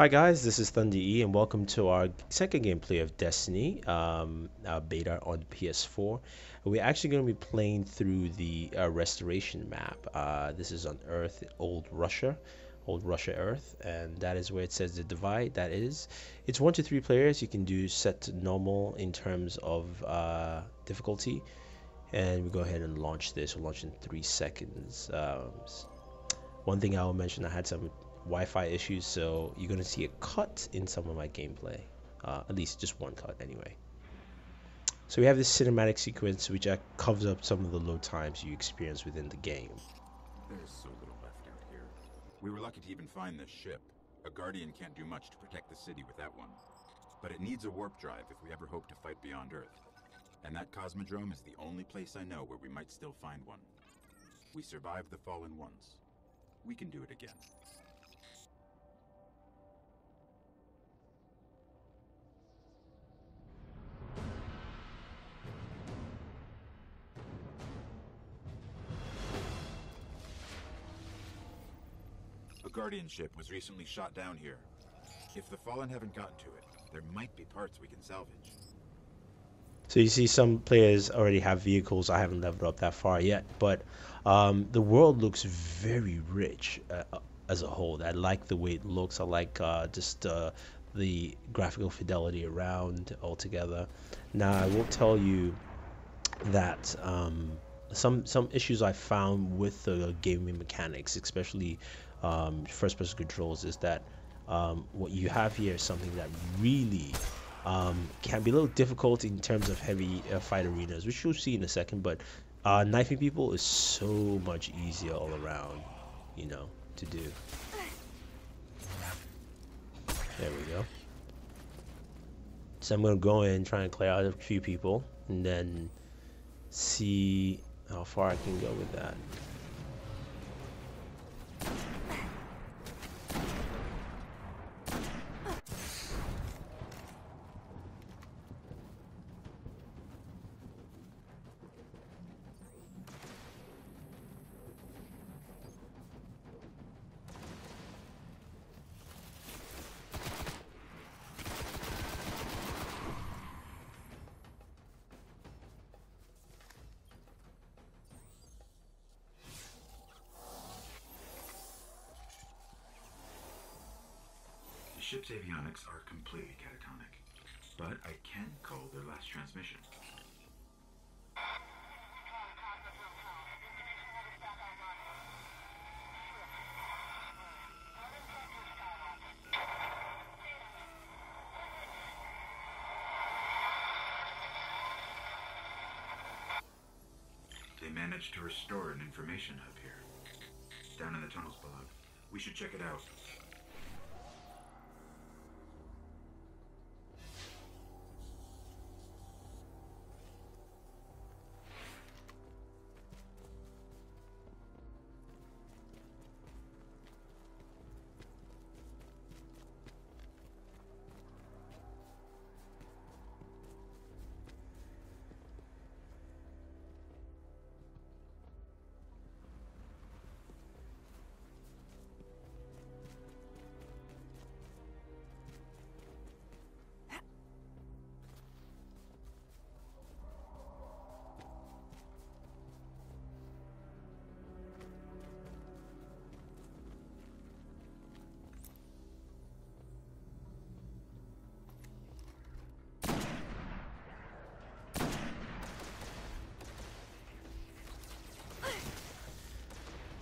Hi guys, this is Thunder E, and welcome to our second gameplay of Destiny beta on PS4. We're actually going to be playing through the restoration map. This is on Earth, Old Russia Earth, and that is where it says the divide. That is, it's 1 to 3 players. You can do set to normal in terms of difficulty, and we go ahead and launch this. We'll launch in 3 seconds. One thing I will mention, I had some Wi-Fi issues, so you're gonna see a cut in some of my gameplay, at least just one cut anyway. So we have this cinematic sequence which covers up some of the load times you experience within the game. There's so little left out here. We were lucky to even find this ship. A Guardian can't do much to protect the city with that one. But it needs a warp drive if we ever hope to fight beyond Earth. And that Cosmodrome is the only place I know where we might still find one. We survived the Fallen once. We can do it again. A Guardian ship was recently shot down here. If the Fallen haven't gotten to it, there might be parts we can salvage. So you see some players already have vehicles. I haven't leveled up that far yet, but the world looks very rich as a whole. I like the way it looks. I like just the graphical fidelity around altogether. Now I will tell you that some issues I found with the gaming mechanics, especially first-person controls, is that what you have here is something that really can be a little difficult in terms of heavy fight arenas, which you'll see in a second. But knifing people is so much easier all around, you know, to do. There we go. So I'm gonna go in and try and clear out a few people, and then see how far I can go with that. The ship's avionics are completely catatonic, but I can call their last transmission. They managed to restore an information hub here, down in the tunnels below. We should check it out.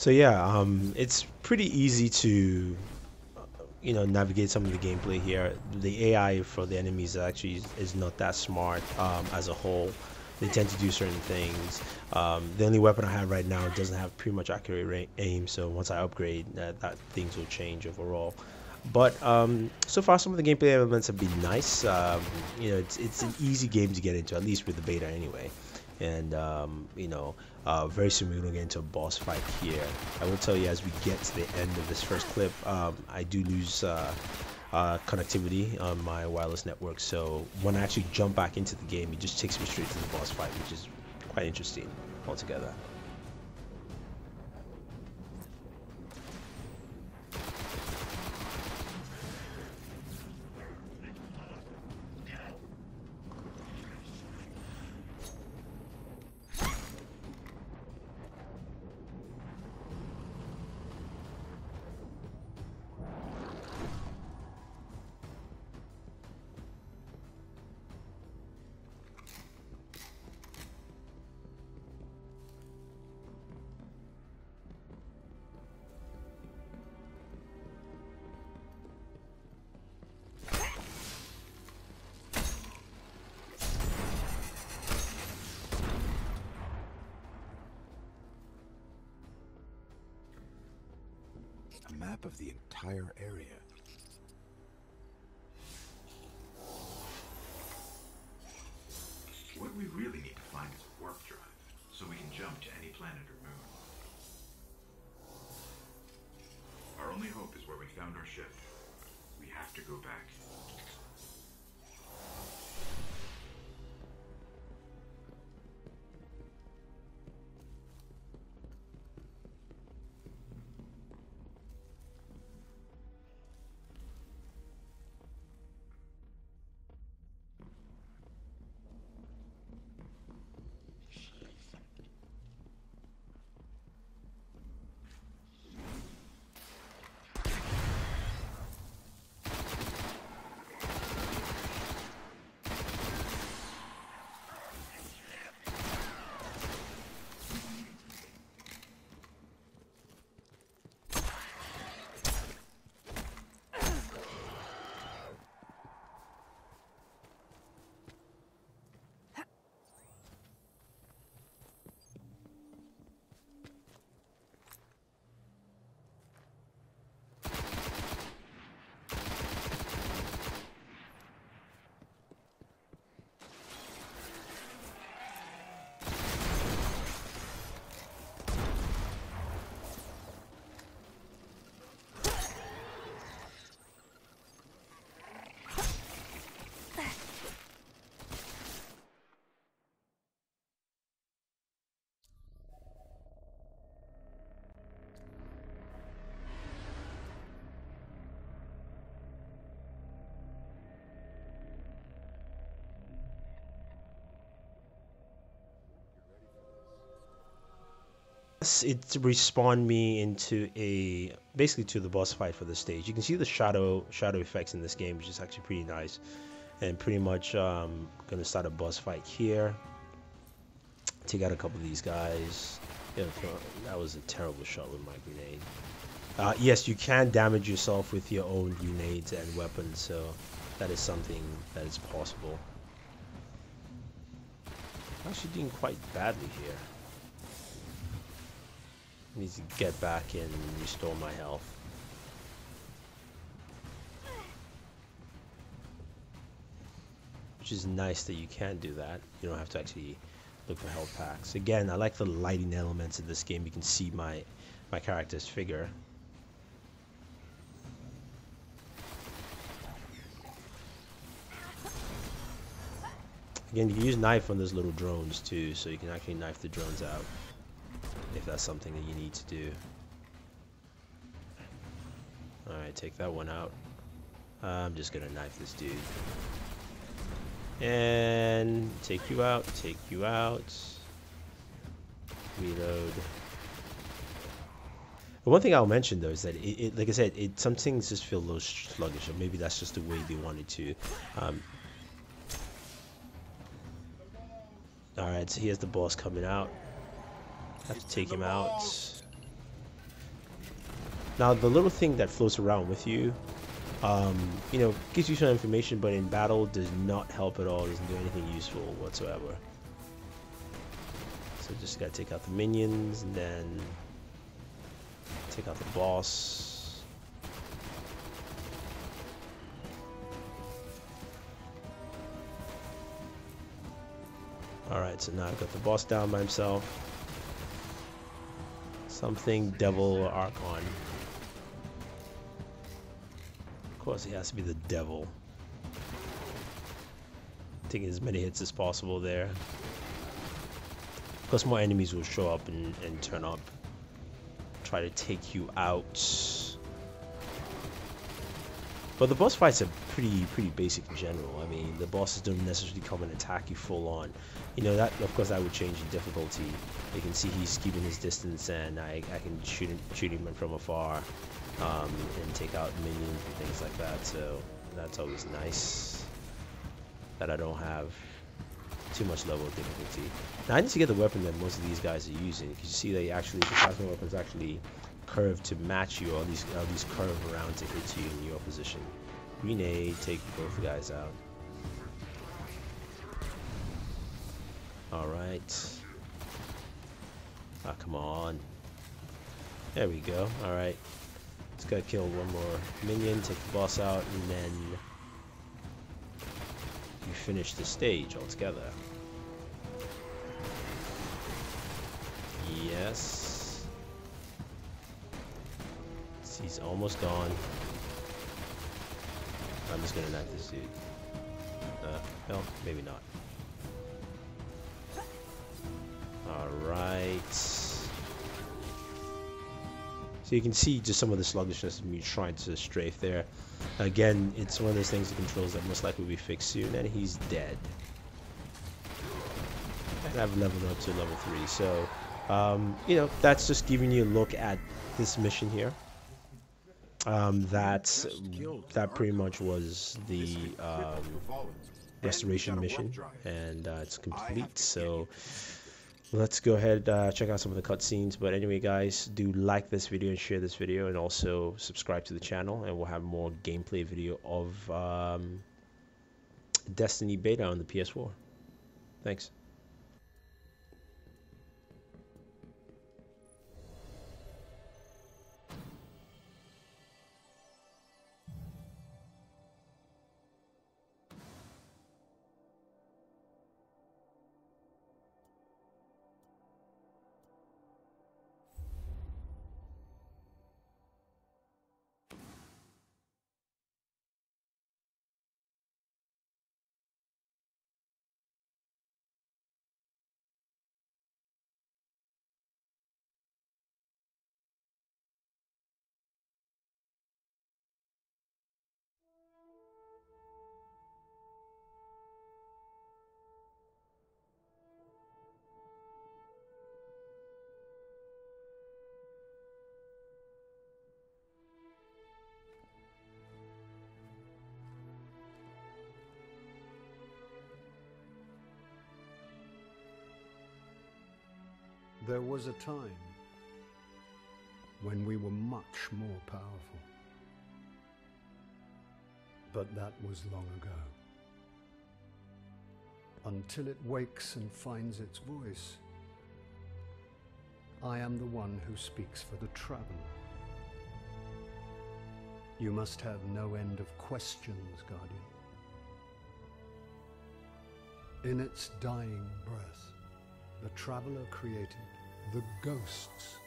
So yeah, it's pretty easy to navigate some of the gameplay here. The AI for the enemies actually is not that smart as a whole. They tend to do certain things. The only weapon I have right now doesn't have pretty much accurate aim, so once I upgrade, that things will change overall. But so far some of the gameplay elements have been nice. It's an easy game to get into, at least with the beta anyway. And very soon we're gonna get into a boss fight here. I will tell you, as we get to the end of this first clip, I do lose connectivity on my wireless network, so when I actually jump back into the game, it just takes me straight to the boss fight, which is quite interesting altogether. map of the entire area. What we really need to find is a warp drive, so we can jump to any planet or moon. Our only hope is where we found our ship. We have to go back. It respawned me into basically to the boss fight for the stage. You can see the shadow effects in this game, which is actually pretty nice. And pretty much gonna start a boss fight here. Take out a couple of these guys. Yeah, that was a terrible shot with my grenade. Yes, you can damage yourself with your own grenades and weapons, so that is something that is possible. I'm actually doing quite badly here. Need to get back and restore my health. Which is nice that you can do that. You don't have to actually look for health packs. Again, I like the lighting elements in this game. You can see my character's figure. Again, you can use knife on those little drones too, so you can actually knife the drones out if that's something that you need to do. Alright, take that one out. I'm just gonna knife this dude. And take you out, reload. The one thing I'll mention though is that like I said, some things just feel a little sluggish, or maybe that's just the way they wanted to. Alright, so here's the boss coming out. Have to take him out. Now the little thing that floats around with you, you know, gives you some information, but in battle does not help at all. Doesn't do anything useful whatsoever. So just gotta take out the minions and then take out the boss. Alright, so now I've got the boss down by himself. Something devil or Archon. Of course he has to be the devil. Taking as many hits as possible there. Of course more enemies will show up and turn up. Try to take you out. But the boss fights are pretty basic in general. I mean, the bosses don't necessarily come and attack you full on. You know, that of course that would change the difficulty. You can see he's keeping his distance, and I can shoot him from afar, and take out minions and things like that. So that's always nice that I don't have too much level of difficulty. Now I need to get the weapon that most of these guys are using, because you see they actually, the plasma weapons actually curve to match you, or these curve around to hit you in your position. Grenade, take both guys out. Alright. Ah, come on. There we go. Alright. Just gotta kill one more minion, take the boss out, and then you finish the stage altogether. Yes. He's almost gone. I'm just gonna knife this dude. No, maybe not. Alright. So you can see just some of the sluggishness of me trying to strafe there. Again, it's one of those things, the controls that most likely will be fixed soon, and he's dead. And I've leveled up to level 3, so you know, that's just giving you a look at this mission here. That pretty much was the restoration mission, and it's complete. So let's go ahead check out some of the cutscenes. But anyway, guys, do like this video and share this video, and also subscribe to the channel, and we'll have more gameplay video of Destiny beta on the PS4. Thanks. There was a time when we were much more powerful. But that was long ago. Until it wakes and finds its voice, I am the one who speaks for the traveler. You must have no end of questions, Guardian. In its dying breath, the traveler created the ghosts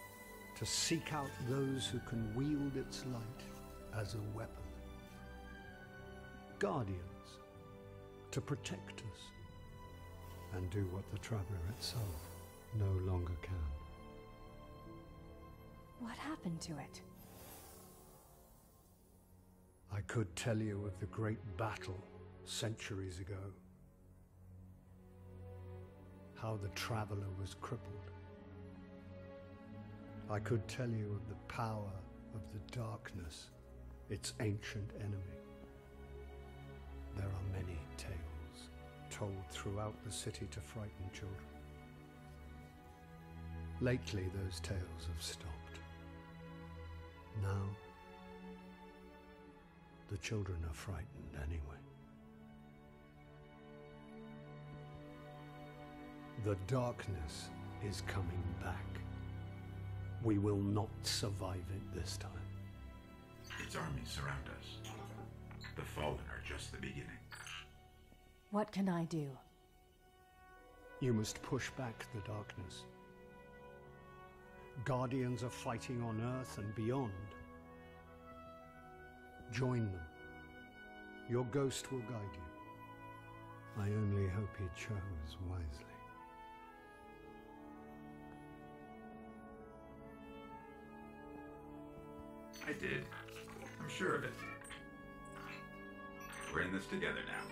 to seek out those who can wield its light as a weapon. Guardians to protect us and do what the traveler itself no longer can. What happened to it? I could tell you of the great battle centuries ago. How the traveler was crippled. I could tell you of the power of the darkness, its ancient enemy. There are many tales told throughout the city to frighten children. Lately, those tales have stopped. Now, the children are frightened anyway. The darkness is coming back. We will not survive it this time. Its armies surround us. The Fallen are just the beginning. What can I do? You must push back the darkness. Guardians are fighting on Earth and beyond. Join them. Your ghost will guide you. I only hope he chose wisely. I did. I'm sure of it. We're in this together now.